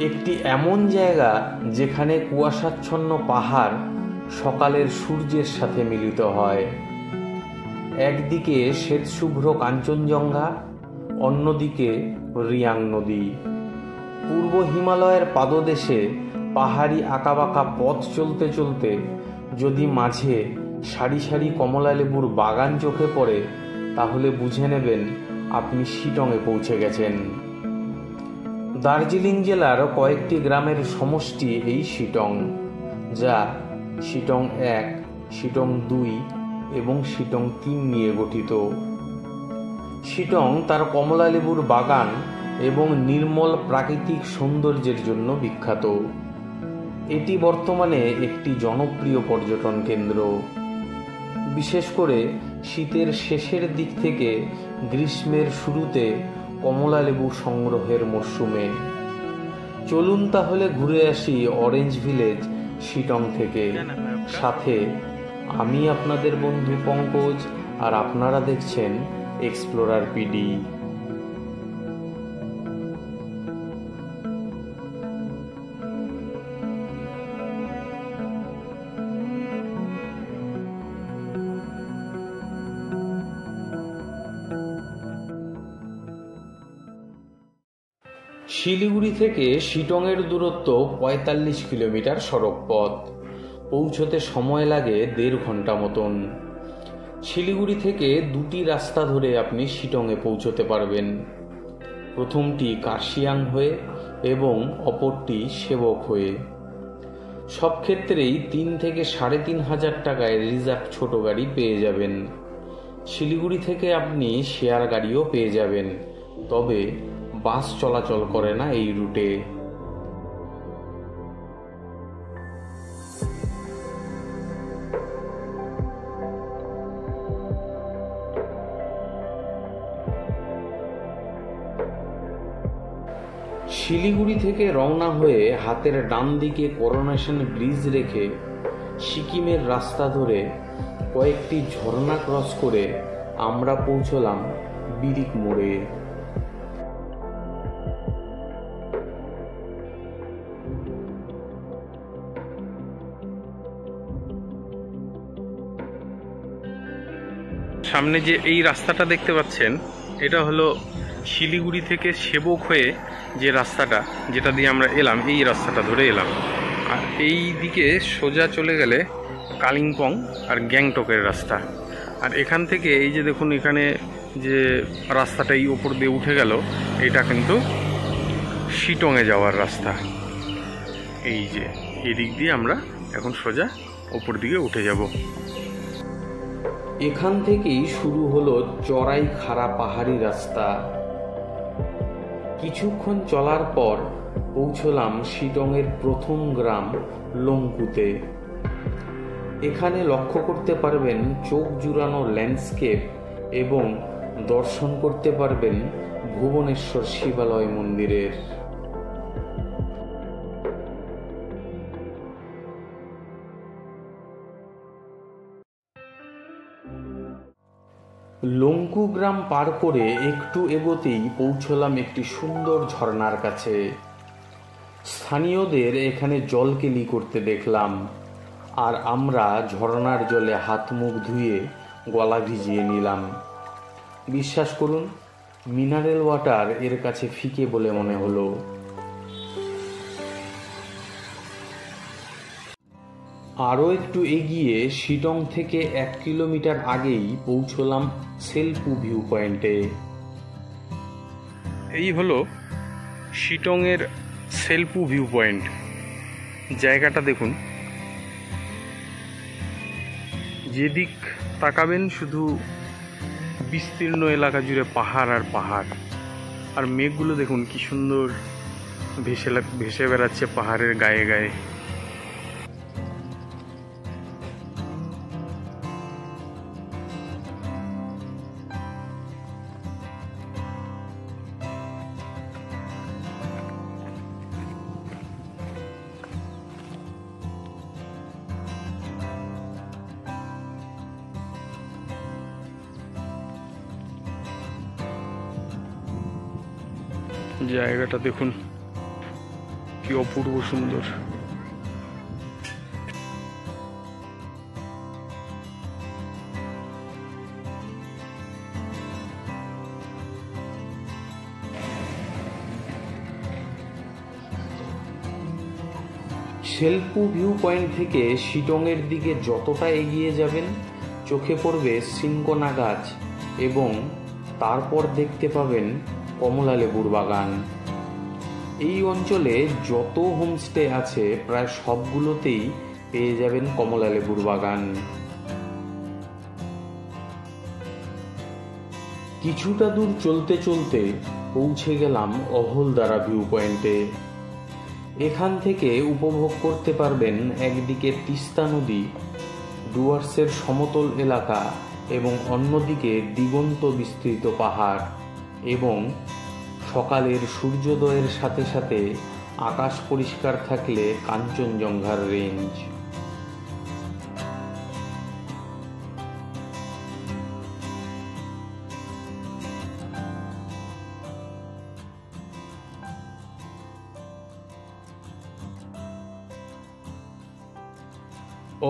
একটি এমন জায়গা যেখানে কুয়াশাচ্ছন্ন পাহাড় সকালের সূর্যের সাথে মিলিত হয়। একদিকে শ্বেতশুভ্র কাঞ্চনজঙ্ঘা, অন্যদিকে রিয়াং নদী। পূর্ব হিমালয়ের পাদদেশে পাহাড়ি আঁকাবাঁকা পথ চলতে চলতে যদি মাঝে সারি সারি কমলালেবুর বাগান চোখে পড়ে, তাহলে বুঝে নেবেন আপনি শিটংয়ে পৌঁছে গেছেন। দার্জিলিং জেলার কয়েকটি গ্রামের সমষ্টি এই শিটং, যা শিটং 1, শিটং 2 এবং শিটং 3 নিয়ে গঠিত। শিটং তার কমলালেবুর বাগান এবং নির্মল প্রাকৃতিক সৌন্দর্যের জন্য বিখ্যাত। এটি বর্তমানে একটি জনপ্রিয় পর্যটন কেন্দ্র, বিশেষ করে শীতের শেষের দিক থেকে গ্রীষ্মের শুরুতে কমলালেবু সংগ্রহের মরশুমে। চলুন তাহলে ঘুরে আসি অরেঞ্জ ভিলেজ শিটং থেকে। সাথে আমি আপনাদের বন্ধু পঙ্কজ, আর আপনারা দেখছেন এক্সপ্লোরার পিডি। শিলিগুড়ি থেকে শিটংয়ের দূরত্ব 45 কিলোমিটার সড়ক পথ। পৌঁছতে সময় লাগে 1.5 ঘন্টা মতন। শিলিগুড়ি থেকে দুটি রাস্তা ধরে আপনি শিটংয়ে পৌঁছতে পারবেন। প্রথমটি কার্শিয়াং হয়ে এবং অপরটি সেবক হয়ে। সব ক্ষেত্রেই 3 থেকে 3,500 টাকায় রিজার্ভ ছোট গাড়ি পেয়ে যাবেন। শিলিগুড়ি থেকে আপনি শেয়ার গাড়িও পেয়ে যাবেন, তবে বাস চলাচল করে না এই রুটে। শিলিগুড়ি থেকে রওনা হয়ে হাতের ডান দিকে করোনেশন ব্রিজ রেখে সিকিমের রাস্তা ধরে কয়েকটি ঝর্ণা ক্রস করে আমরা পৌঁছলাম বিরিক মোড়ে। সামনে যে এই রাস্তাটা দেখতে পাচ্ছেন, এটা হলো শিলিগুড়ি থেকে সেবক হয়ে যে রাস্তাটা, যেটা দিয়ে আমরা এলাম, এই রাস্তাটা ধরে এলাম। আর এই দিকে সোজা চলে গেলে কালিম্পং আর গ্যাংটকের রাস্তা। আর এখান থেকে এই যে দেখুন, এখানে যে রাস্তাটা এই ওপর দিয়ে উঠে গেল, এটা কিন্তু শিটংয়ে যাওয়ার রাস্তা। এই যে এদিক দিয়ে আমরা এখন সোজা ওপর দিকে উঠে যাব। এখান থেকেই শুরু হলো চড়াই খাড়া পাহাড়ি রাস্তা। কিছুক্ষণ চলার পর পৌঁছলাম শিটংয়ের প্রথম গ্রাম লংকুতে। এখানে লক্ষ্য করতে পারবেন চোখ জুড়ানো ল্যান্ডস্কেপ এবং দর্শন করতে পারবেন ভুবনেশ্বর শিবালয় মন্দিরের। লংকু গ্রাম পার করে একটু এগোতেই পৌঁছলাম একটি সুন্দর ঝর্ণার কাছে। স্থানীয়দের এখানে জলকেলি করতে দেখলাম, আর আমরা ঝর্ণার জলে হাত মুখ ধুয়ে গলা ভিজিয়ে নিলাম। বিশ্বাস করুন, মিনারেল ওয়াটার এর কাছে ফিকে বলে মনে হলো। আরও একটু এগিয়ে শিটং থেকে 1 কিলোমিটার আগেই পৌঁছলাম সেলপু ভিউ পয়েন্টে। এই হলো শিটংয়ের সেলপু ভিউ পয়েন্ট। জায়গাটা দেখুন, যেদিক তাকাবেন শুধু বিস্তীর্ণ এলাকা জুড়ে পাহাড় আর পাহাড়। আর মেঘগুলো দেখুন কি সুন্দর ভেসে বেড়াচ্ছে পাহাড়ের গায়ে গায়ে। জায়গাটা দেখুন, কি অপূর্ব সুন্দর। শেলপু ভিউ পয়েন্ট থেকে শিটংয়ের দিকে যতটা এগিয়ে যাবেন চোখে পড়বে সিনকোনা গাছ এবং তারপর দেখতে পাবেন কমলা লেবুর বাগান। এই অঞ্চলে যত হোমস্টে আছে প্রায় সবগুলোতেই পেয়ে যাবেন কমলা লেবুর বাগান। কিছুটা দূর চলতে চলতে পৌঁছে গেলাম অহলদারা ভিউ পয়েন্টে। এখান থেকে উপভোগ করতে পারবেন একদিকে তিস্তা নদী, ডুয়ার্সের সমতল এলাকা এবং অন্যদিকে দিগন্ত বিস্তৃত পাহাড় এবং সকালের সূর্যোদয়ের সাথে সাথে আকাশ পরিষ্কার থাকলে কাঞ্চনজঙ্ঘার রেঞ্জ।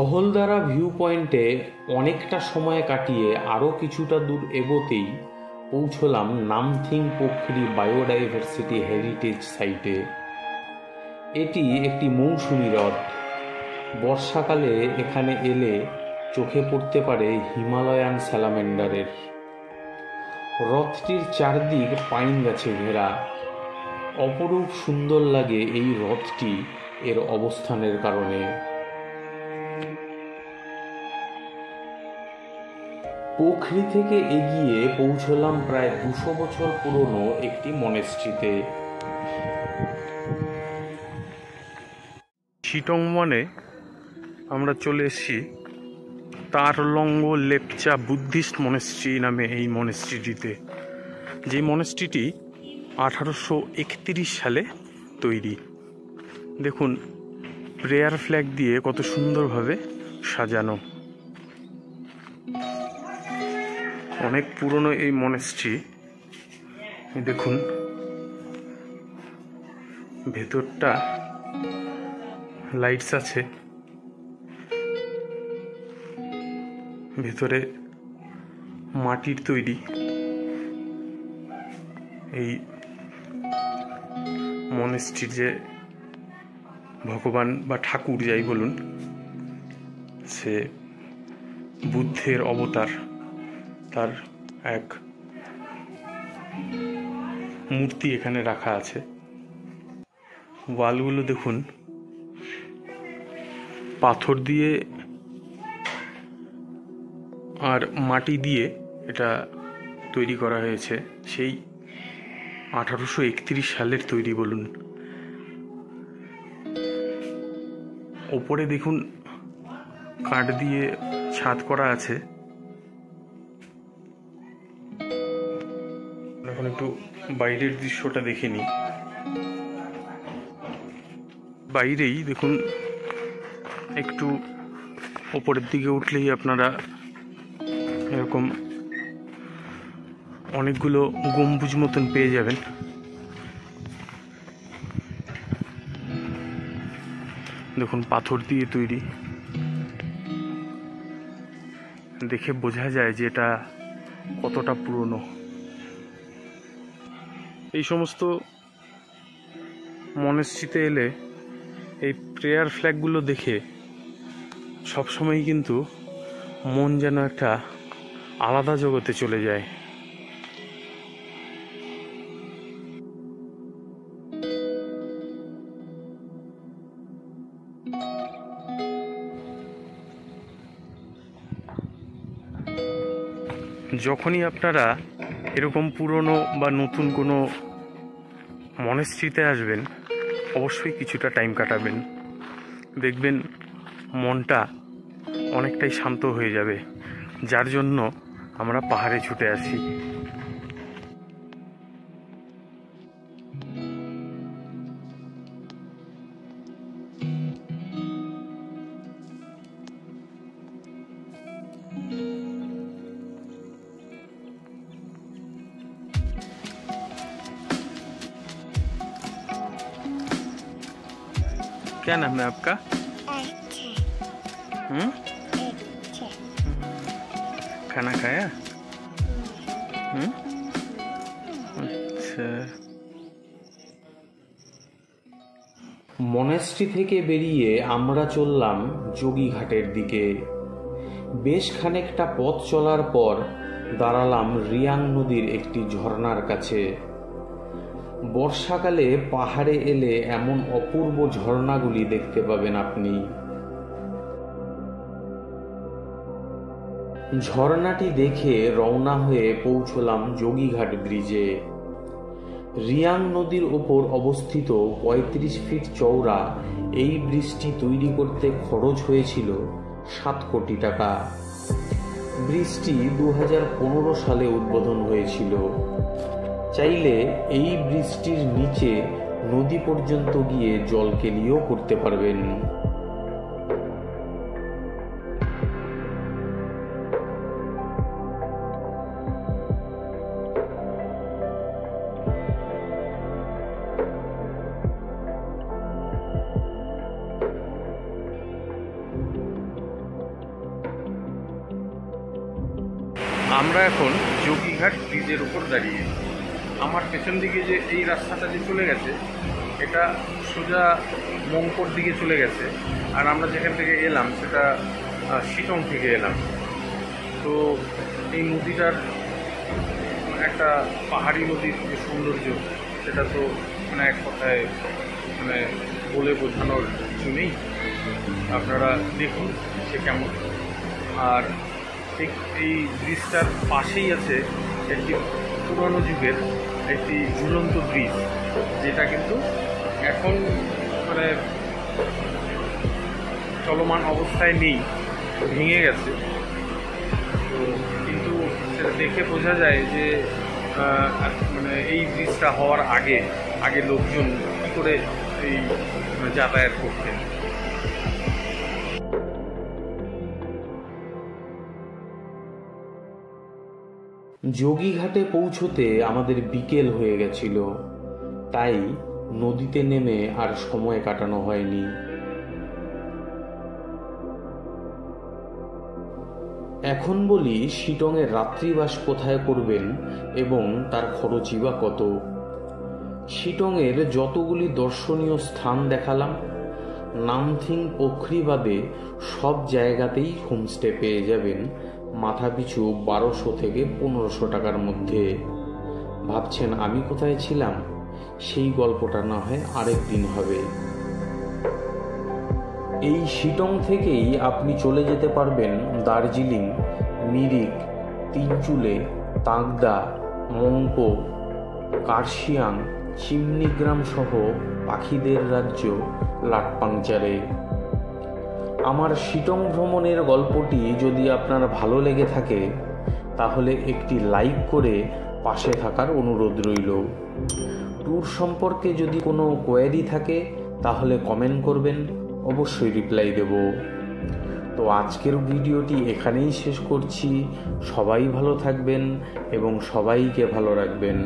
অহলদারা ভিউ পয়েন্টে অনেকটা সময় কাটিয়ে আরও কিছুটা দূর এগোতেই পৌঁছলাম নামথিং পোখরি বায়োডাইভার্সিটি হেরিটেজ সাইটে। এটি একটি মৌসুমী হ্রদ। বর্ষাকালে এখানে এলে চোখে পড়তে পারে হিমালয়ান স্যালামেন্ডারের। হ্রদটির চারদিক পাইন গাছে ঘেরা। অপরূপ সুন্দর লাগে এই হ্রদটি এর অবস্থানের কারণে। পোখরি থেকে এগিয়ে পৌঁছলাম প্রায় 200 বছর পুরনো একটি মনেস্ট্রিতে। শিটং মানে আমরা চলে এসেছি তারলঙ্গ লেপচা বুদ্ধিস্ট মনেস্ট্রি নামে এই মনেস্ট্রিটিতে, যে মনেস্ট্রিটি 1831 সালে তৈরি। দেখুন প্রেয়ার ফ্ল্যাগ দিয়ে কত সুন্দরভাবে সাজানো। অনেক পুরনো এই মনেস্ট্রি। দেখুন ভেতরটা লাইটস আছে, ভেতরে মাটির তৈরি এই মনেস্ট্রির যে ভগবান বা ঠাকুর যাই বলুন, সে বুদ্ধের অবতার, তার এক মূর্তি এখানে রাখা আছে। ওয়ালগুলো দেখুন পাথর দিয়ে আর মাটি দিয়ে এটা তৈরি করা হয়েছে, সেই 1831 সালের তৈরি বলুন। ওপরে দেখুন কাঠ দিয়ে ছাদ করা আছে। এখন একটু বাইরের দৃশ্যটা দেখে নিই। বাইরেই দেখুন একটু ওপরের দিকে উঠলেই আপনারা এরকম অনেকগুলো গম্বুজ মতন পেয়ে যাবেন। দেখুন পাথর দিয়ে তৈরি, দেখে বোঝা যায় যে এটা কতটা পুরনো। এই সমস্ত মনেস্ট্রিতে এলে এই প্রেয়ার ফ্ল্যাগগুলো দেখে সবসময় কিন্তু মন যেন একটা আলাদা জগতে চলে যায়। যখনই আপনারা এরকম পুরনো বা নতুন কোনো মনেস্ট্রিতে আসবেন অবশ্যই কিছুটা টাইম কাটাবেন, দেখবেন মনটা অনেকটাই শান্ত হয়ে যাবে, যার জন্য আমরা পাহাড়ে ছুটে আসি। क्या नाम है आपका? खाना खाया? अच्छा। মনেস্ট্রি থেকে বেরিয়ে আমরা চললাম যোগীঘাটের দিকে। বেশ খানিকটা পথ চলার পর দাঁড়ালাম রিয়াং নদীর একটি ঝর্ণার কাছে। বর্ষাকালে পাহাড়ে এলে এমন অপূর্ব ঝর্ণাগুলি দেখতে পাবেন আপনি। ঝর্ণাটি দেখে রওনা হয়ে পৌঁছলাম যোগীঘাট ব্রিজে। রিয়াং নদীর ওপর অবস্থিত ৩৫ ফিট চওড়া এই ব্রিজটি তৈরি করতে খরচ হয়েছিল ৭ কোটি টাকা। ব্রিজটি ২০১৫ সালে উদ্বোধন হয়েছিল। চাইলে এই ব্রিজটির নিচে নদী পর্যন্ত গিয়ে জল কেলিও করতে পারবেন। আমরা এখন যোগীঘাট ব্রিজের উপর দাঁড়িয়ে। আমার পেছন দিকে যে এই রাস্তাটা যে চলে গেছে, এটা সোজা মংপোর দিকে চলে গেছে। আর আমরা যেখান থেকে এলাম সেটা শিটং থেকে এলাম। তো এই নদীটার একটা পাহাড়ি নদীর যে সৌন্দর্য, সেটা তো মানে এক কথায় মানে বলে বোঝানোর কিছু নেই। আপনারা দেখুন সে কেমন। আর ঠিক এই ব্রিজটার পাশেই আছে একটি পুরনো যুগের একটি ঝুলন্ত ব্রিজ, যেটা কিন্তু এখন মানে চলমান অবস্থায় নেই, ভেঙে গেছে। তো কিন্তু সেটা দেখে বোঝা যায় যে মানে এই ব্রিজটা হওয়ার আগে লোকজন কী করে এই যাতায়াত করতেন। যোগীঘাটে পৌঁছতে আমাদের বিকেল হয়ে গেছিল, তাই নদীতে নেমে আর সময় কাটানো হয়নি। এখন বলি শিটংয়ের রাত্রিবাস কোথায় করবেন এবং তার খরচই বা কত। শিটংয়ের যতগুলি দর্শনীয় স্থান দেখালাম, নামথিং পোখরি বাদে সব জায়গাতেই হোমস্টে পেয়ে যাবেন মাথাপিছু ১২০০ থেকে ১৫০০ টাকার মধ্যে। ভাবছেন আমি কোথায় ছিলাম? সেই গল্পটা না হয় আরেক দিন হবে। এই শিটং থেকেই আপনি চলে যেতে পারবেন দার্জিলিং, মিরিক, তিনচুলে, তাকদা, মংপো, কার্শিয়াং, চিমনিগ্রাম সহ পাখিদের রাজ্য লাটপাংচারে। আমার শিটং ভ্রমণের গল্পটি যদি আপনার ভালো লেগে থাকে, তাহলে একটি লাইক করে পাশে থাকার অনুরোধ রইল। ট্যুর সম্পর্কে যদি কোনো কোয়েরি থাকে তাহলে কমেন্ট করবেন, অবশ্যই রিপ্লাই দেব। তো আজকের ভিডিওটি এখানেই শেষ করছি। সবাই ভালো থাকবেন এবং সবাইকে ভালো রাখবেন।